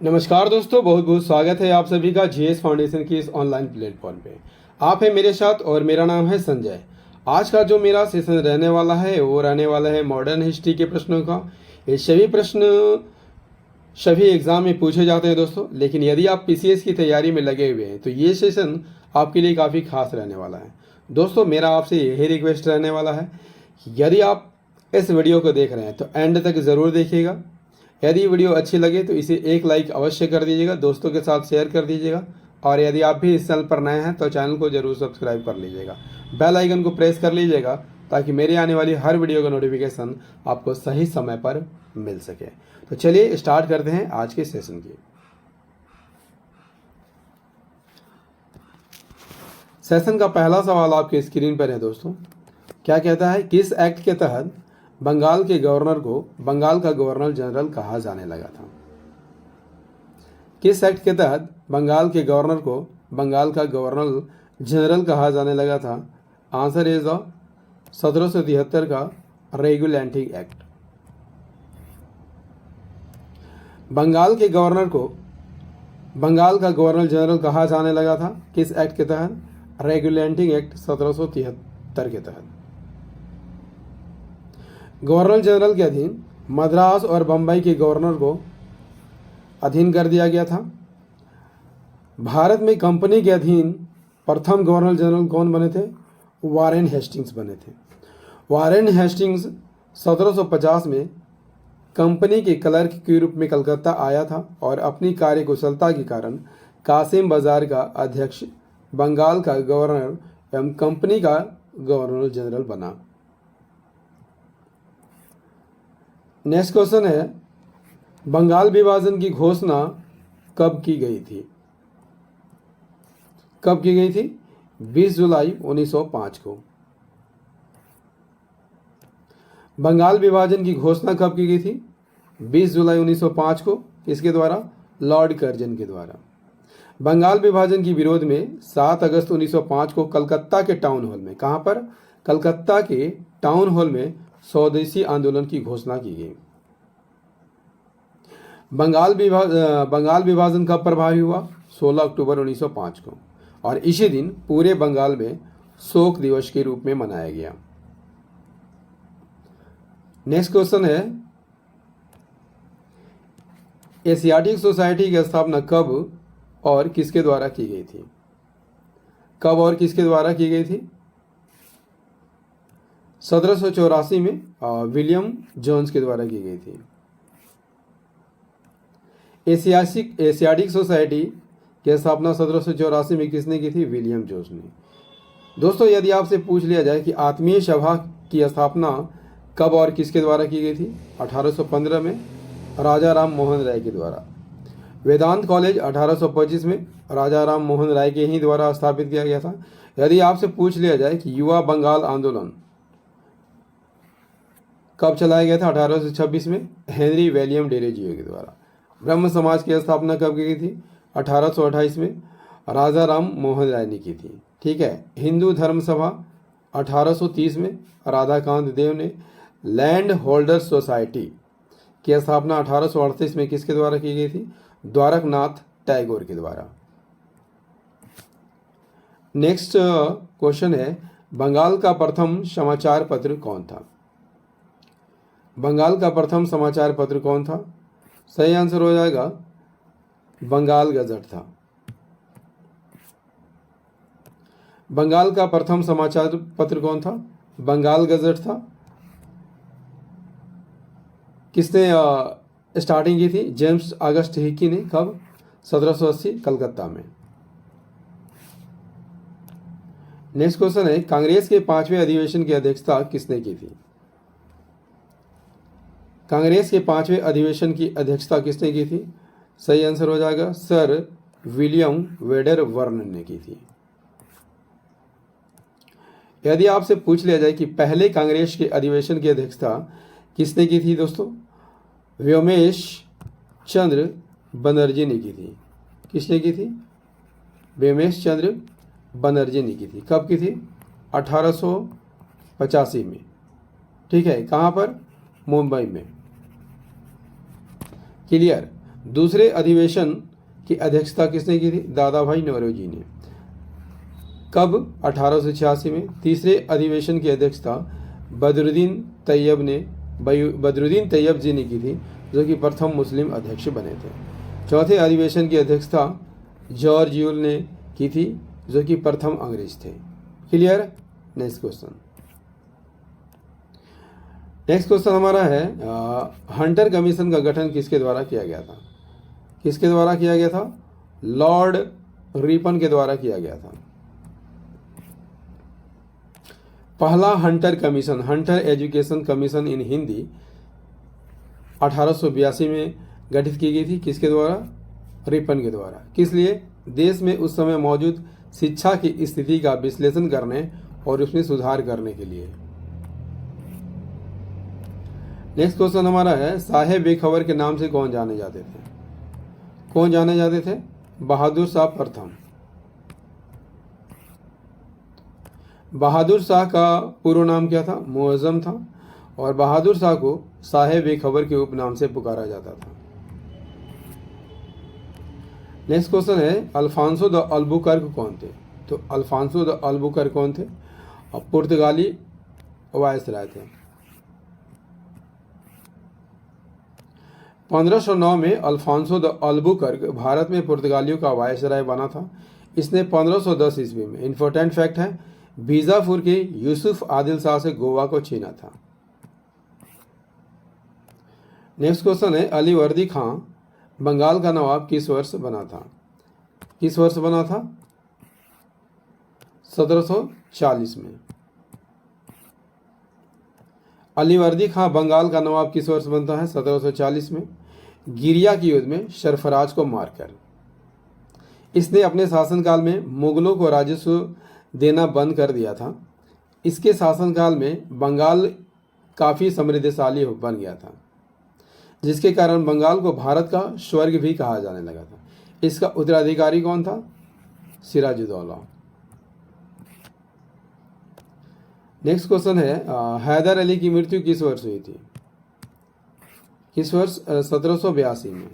नमस्कार दोस्तों, बहुत बहुत स्वागत है आप सभी का जीएस फाउंडेशन की इस ऑनलाइन प्लेटफॉर्म पे। आप है मेरे साथ और मेरा नाम है संजय। आज का जो मेरा सेशन रहने वाला है वो रहने वाला है मॉडर्न हिस्ट्री के प्रश्नों का। ये सभी प्रश्न सभी एग्जाम में पूछे जाते हैं दोस्तों, लेकिन यदि आप पीसीएस की तैयारी में लगे हुए हैं तो ये सेशन आपके लिए काफ़ी खास रहने वाला है। दोस्तों मेरा आपसे यही रिक्वेस्ट रहने वाला है, यदि आप इस वीडियो को देख रहे हैं तो एंड तक ज़रूर देखिएगा। यदि वीडियो अच्छी लगे तो इसे एक लाइक अवश्य कर दीजिएगा, दोस्तों के साथ शेयर कर दीजिएगा। और यदि आप भी इस चैनल पर नए हैं तो चैनल को जरूर सब्सक्राइब कर लीजिएगा, बेल आइकन को प्रेस कर लीजिएगा ताकि मेरे आने वाली हर वीडियो का नोटिफिकेशन आपको सही समय पर मिल सके। तो चलिए स्टार्ट करते हैं आज के सेशन की। सेशन का पहला सवाल आपके स्क्रीन पर है दोस्तों। क्या कहता है, किस एक्ट के तहत बंगाल के गवर्नर को बंगाल का गवर्नर जनरल कहा जाने लगा था? किस एक्ट के तहत बंगाल के गवर्नर को बंगाल का गवर्नर जनरल कहा जाने लगा था? आंसर इज 1773 का रेगुलेटिंग एक्ट। बंगाल के गवर्नर को बंगाल का गवर्नर जनरल कहा जाने लगा था किस एक्ट के तहत? रेगुलेटिंग एक्ट 1773 के तहत। गवर्नर जनरल के अधीन मद्रास और बम्बई के गवर्नर को अधीन कर दिया गया था। भारत में कंपनी के अधीन प्रथम गवर्नर जनरल कौन बने थे? वारेन हेस्टिंग्स बने थे। वारेन हेस्टिंग्स 1750 में कंपनी के क्लर्क के रूप में कलकत्ता आया था और अपनी कार्यकुशलता के कारण कासिम बाजार का अध्यक्ष, बंगाल का गवर्नर एवं कंपनी का गवर्नर जनरल बना। नेक्स्ट क्वेश्चन है, बंगाल विभाजन की घोषणा कब की गई थी? कब की गई थी? 20 जुलाई 1905 को। बंगाल विभाजन की घोषणा कब की गई थी? 20 जुलाई 1905 को। किसके द्वारा? लॉर्ड कर्जन के द्वारा। बंगाल विभाजन के विरोध में 7 अगस्त 1905 को कलकत्ता के टाउन हॉल में, कहां पर? कलकत्ता के टाउन हॉल में स्वदेशी आंदोलन की घोषणा की गई। बंगाल विभाजन कब प्रभावी हुआ? 16 अक्टूबर 1905 को, और इसी दिन पूरे बंगाल में शोक दिवस के रूप में मनाया गया। नेक्स्ट क्वेश्चन है, एशियाटिक सोसाइटी की स्थापना कब और किसके द्वारा की गई थी? कब और किसके द्वारा की गई थी? 1784 में विलियम जोन्स के द्वारा की गई थी। एशियाटिक सोसाइटी की स्थापना 1784 में किसने की थी? विलियम जोन्स ने। दोस्तों यदि आपसे पूछ लिया जाए कि आत्मीय सभा की स्थापना कब और किसके द्वारा की गई थी? 1815 में राजा राम मोहन राय के द्वारा। वेदांत कॉलेज 1825 में राजा राम मोहन राय के ही द्वारा स्थापित किया गया था। यदि आपसे पूछ लिया जाए कि युवा बंगाल आंदोलन कब चलाया गया था? 1826 में हेनरी विलियम डेरोजियो के द्वारा। ब्रह्म समाज की स्थापना कब की गई थी? 1828 में राजा राम मोहन राय ने की थी। ठीक है। हिंदू धर्म सभा 1830 में राधाकांत देव ने। लैंड होल्डर्स सोसाइटी की स्थापना 1838 में किसके द्वारा की गई थी? द्वारकनाथ टैगोर के द्वारा। नेक्स्ट क्वेश्चन है, बंगाल का प्रथम समाचार पत्र कौन था? बंगाल का प्रथम समाचार पत्र कौन था? सही आंसर हो जाएगा बंगाल गजट था। बंगाल का प्रथम समाचार पत्र कौन था? बंगाल गजट था। किसने स्टार्टिंग की थी? जेम्स अगस्ट हिकी ने। कब? 1780 कलकत्ता में। नेक्स्ट क्वेश्चन है, कांग्रेस के 5वें अधिवेशन की अध्यक्षता किसने की थी? कांग्रेस के 5वें अधिवेशन की अध्यक्षता किसने की थी? सही आंसर हो जाएगा सर विलियम वेडरवर्न ने की थी। यदि आपसे पूछ लिया जाए कि पहले कांग्रेस के अधिवेशन की अध्यक्षता किसने की थी दोस्तों? व्योमेश चंद्र बनर्जी ने की थी। किसने की थी? व्योमेश चंद्र बनर्जी ने की थी। कब की थी? 1885 में। ठीक है। कहाँ पर? मुंबई में। क्लियर। दूसरे अधिवेशन की अध्यक्षता किसने की थी? दादा भाई नौरोजी ने। कब? 1886 में। तीसरे अधिवेशन की अध्यक्षता बदरुद्दीन तैयब जी ने की थी, जो कि प्रथम मुस्लिम अध्यक्ष बने थे। चौथे अधिवेशन की अध्यक्षता जॉर्ज यूल ने की थी, जो कि प्रथम अंग्रेज थे। क्लियर? नेक्स्ट क्वेश्चन हमारा है हंटर कमीशन का गठन किसके द्वारा किया गया था? किसके द्वारा किया गया था? लॉर्ड रिपन के द्वारा किया गया था। पहला Hunter commission, Hunter education commission इन हिंदी, 1882 में गठित की गई थी। किसके द्वारा? रिपन के द्वारा। किस लिए? देश में उस समय मौजूद शिक्षा की स्थिति का विश्लेषण करने और उसमें सुधार करने के लिए। नेक्स्ट क्वेश्चन हमारा है साहेब बेखबर के नाम से कौन जाने जाते थे? कौन जाने जाते थे? बहादुर शाह प्रथम। बहादुर शाह का पूर्व नाम क्या था? मुअज्जम था, और बहादुर शाह को साहेब बेखबर के उपनाम से पुकारा जाता था। नेक्स्ट क्वेश्चन है अल्फांसो द अल्बुकर्क कौन थे? तो अल्फांसो द अल्बुकर्क कौन थे? पुर्तगाली वायसराय थे। 1509 में अल्फांसो द अल्बुकर्क भारत में पुर्तगालियों का वायसराय बना था। इसने 1510 ईस्वी में, इंपॉर्टेंट फैक्ट है, बीजापुर के यूसुफ आदिल शाह से गोवा को छीना था। नेक्स्ट क्वेश्चन है अलीवर्दी खां बंगाल का नवाब किस वर्ष बना था? किस वर्ष बना था? 1740 में। अलीवर्दी खां बंगाल का नवाब किस वर्ष बनता है? 1740 में। गिरिया की युद्ध में सरफराज को मारकर। इसने अपने शासनकाल में मुगलों को राजस्व देना बंद कर दिया था। इसके शासनकाल में बंगाल काफ़ी समृद्धशाली बन गया था, जिसके कारण बंगाल को भारत का स्वर्ग भी कहा जाने लगा था। इसका उत्तराधिकारी कौन था? सिराजुद्दौला। नेक्स्ट क्वेश्चन है हैदर अली की मृत्यु किस वर्ष हुई थी? किस वर्ष? 1782 में।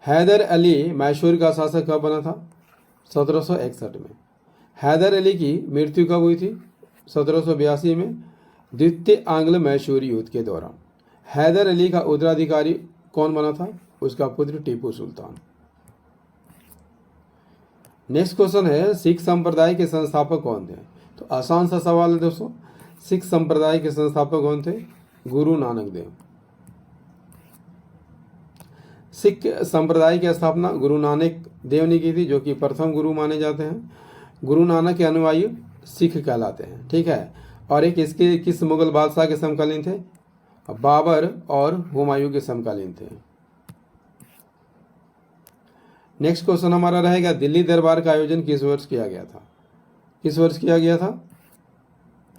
हैदर अली मैसूर का शासक कब बना था? 1761 में। हैदर अली की मृत्यु कब हुई थी? 1782 में, द्वितीय आंग्ल मैसूर युद्ध के दौरान। हैदर अली का उत्तराधिकारी कौन बना था? उसका पुत्र टीपू सुल्तान। नेक्स्ट क्वेश्चन है सिख संप्रदाय के संस्थापक कौन थे? तो आसान सा सवाल है दोस्तों। सिख संप्रदाय के संस्थापक कौन थे? गुरु नानक देव। सिख संप्रदाय की स्थापना गुरु नानक देव ने की थी, जो कि प्रथम गुरु माने जाते हैं। गुरु नानक के अनुयायी सिख कहलाते हैं। ठीक है। और एक इसके किस मुगल बादशाह के समकालीन थे? बाबर और हुमायूं के समकालीन थे। नेक्स्ट क्वेश्चन हमारा रहेगा दिल्ली दरबार का आयोजन किस वर्ष किया गया था? किस वर्ष किया गया था?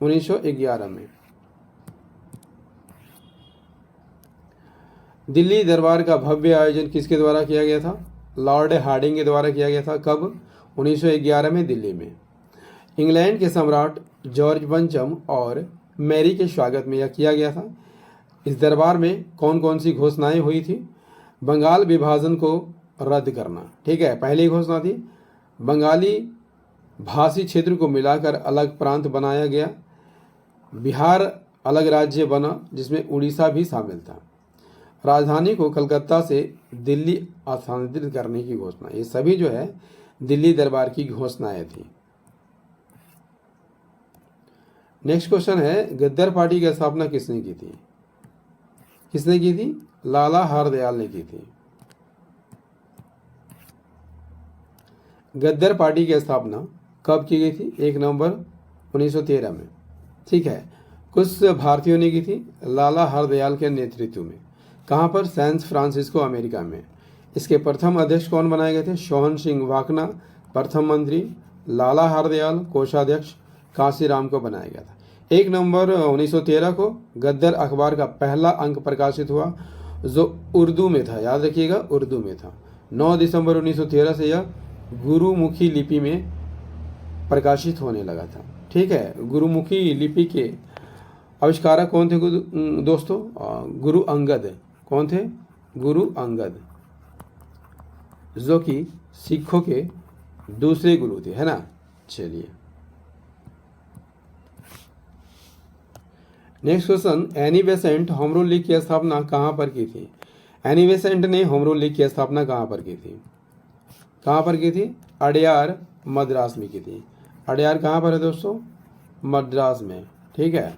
1911 में। दिल्ली दरबार का भव्य आयोजन किसके द्वारा किया गया था? लॉर्ड हार्डिंग के द्वारा किया गया था। कब? 1911 में दिल्ली में। इंग्लैंड के सम्राट जॉर्ज पंचम और मैरी के स्वागत में यह किया गया था। इस दरबार में कौन कौन सी घोषणाएं हुई थी? बंगाल विभाजन को रद्द करना। ठीक है, पहली घोषणा थी। बंगाली भाषी क्षेत्र को मिलाकर अलग प्रांत बनाया गया। बिहार अलग राज्य बना, जिसमें उड़ीसा भी शामिल था। राजधानी को कलकत्ता से दिल्ली स्थानांतरित करने की घोषणा। ये सभी जो है दिल्ली दरबार की घोषणाएं थी। नेक्स्ट क्वेश्चन है गद्दर पार्टी की स्थापना किसने की थी? किसने की थी? लाला हरदयाल ने की थी। गद्दर पार्टी की स्थापना कब की गई थी? 1 नवंबर 1913 में। ठीक है। कुछ भारतीयों ने की थी लाला हरदयाल के नेतृत्व में। कहाँ पर? सैन फ्रांसिस्को, अमेरिका में। इसके प्रथम अध्यक्ष कौन बनाए गए थे? सोहन सिंह वाकना प्रथम मंत्री, लाला हरदयाल कोषाध्यक्ष, कांशीराम को बनाया गया था। 1 नवंबर 1913 को गद्दर अखबार का पहला अंक प्रकाशित हुआ, जो उर्दू में था। याद रखिएगा, उर्दू में था। 9 दिसंबर 1913 से यह गुरुमुखी लिपि में प्रकाशित होने लगा था। ठीक है। गुरुमुखी लिपि के आविष्कारक कौन थे दोस्तों? गुरु अंगद। कौन थे? गुरु अंगद, जो कि सिखों के दूसरे गुरु थे, है ना। चलिए next question, Annie Besant home rule league की स्थापना कहाँ पर की थी? एनी बेसेंट ने होम रूल लीग की स्थापना कहाँ पर की थी? कहाँ पर की थी? अडयार, मद्रास में की थी। अडयार कहाँ पर है दोस्तों? मद्रास में, ठीक है।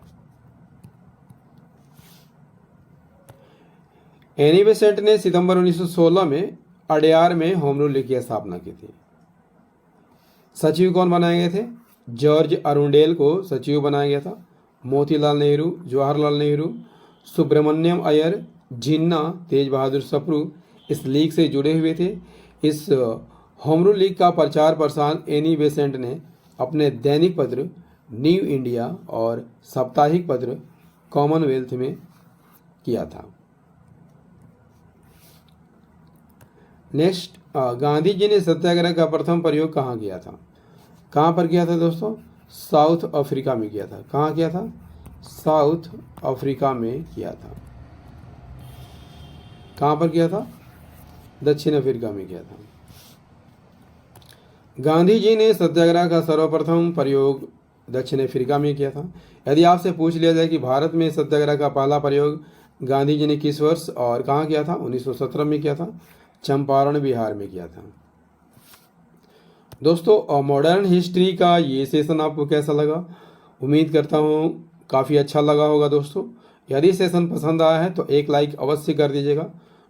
एनी बेसेंट ने सितंबर 1916 में अडयार में होम रूल लीग की स्थापना की थी। सचिव कौन बनाए गए थे? जॉर्ज अरुंडेल को सचिव बनाया गया था। मोतीलाल नेहरू, जवाहरलाल नेहरू, सुब्रमण्यम अय्यर, जिन्ना, तेज बहादुर सप्रू इस लीग से जुड़े हुए थे। इस होम रूल लीग का प्रचार प्रसार एनी बेसेंट ने अपने दैनिक पत्र न्यू इंडिया और साप्ताहिक पत्र कॉमनवेल्थ में किया था। नेक्स्ट, गांधी जी ने सत्याग्रह का प्रथम प्रयोग कहाँ किया था? कहाँ पर किया था दोस्तों? साउथ अफ्रीका में किया था। कहाँ किया था? साउथ अफ्रीका में किया था। कहाँ पर किया था? दक्षिण अफ्रीका में किया था। गांधी जी ने सत्याग्रह का सर्वप्रथम प्रयोग दक्षिण अफ्रीका में किया था। यदि आपसे पूछ लिया जाए कि भारत में सत्याग्रह का पहला प्रयोग गांधी जी ने किस वर्ष और कहाँ किया था? 1917 में किया था, चंपारण, बिहार में किया था। दोस्तों, मॉडर्न हिस्ट्री का ये सेशन आपको कैसा लगा? उम्मीद करता हूँ काफ़ी अच्छा लगा होगा दोस्तों। यदि सेशन पसंद आया है तो एक लाइक अवश्य कर दीजिएगा,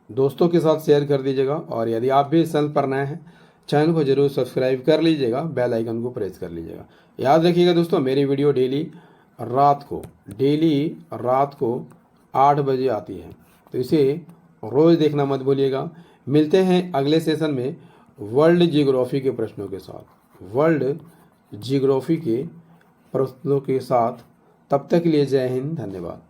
दोस्तों के साथ शेयर कर दीजिएगा, और यदि आप भी चैनल पर नए हैं चैनल को जरूर सब्सक्राइब कर लीजिएगा, बेल आइकन को प्रेस कर लीजिएगा। याद रखिएगा दोस्तों, मेरी वीडियो डेली रात को 8 बजे आती है, तो इसे रोज़ देखना मत भूलिएगा। मिलते हैं अगले सेशन में वर्ल्ड जियोग्राफी के प्रश्नों के साथ, वर्ल्ड जियोग्राफी के प्रश्नों के साथ। तब तक के लिए जय हिंद, धन्यवाद।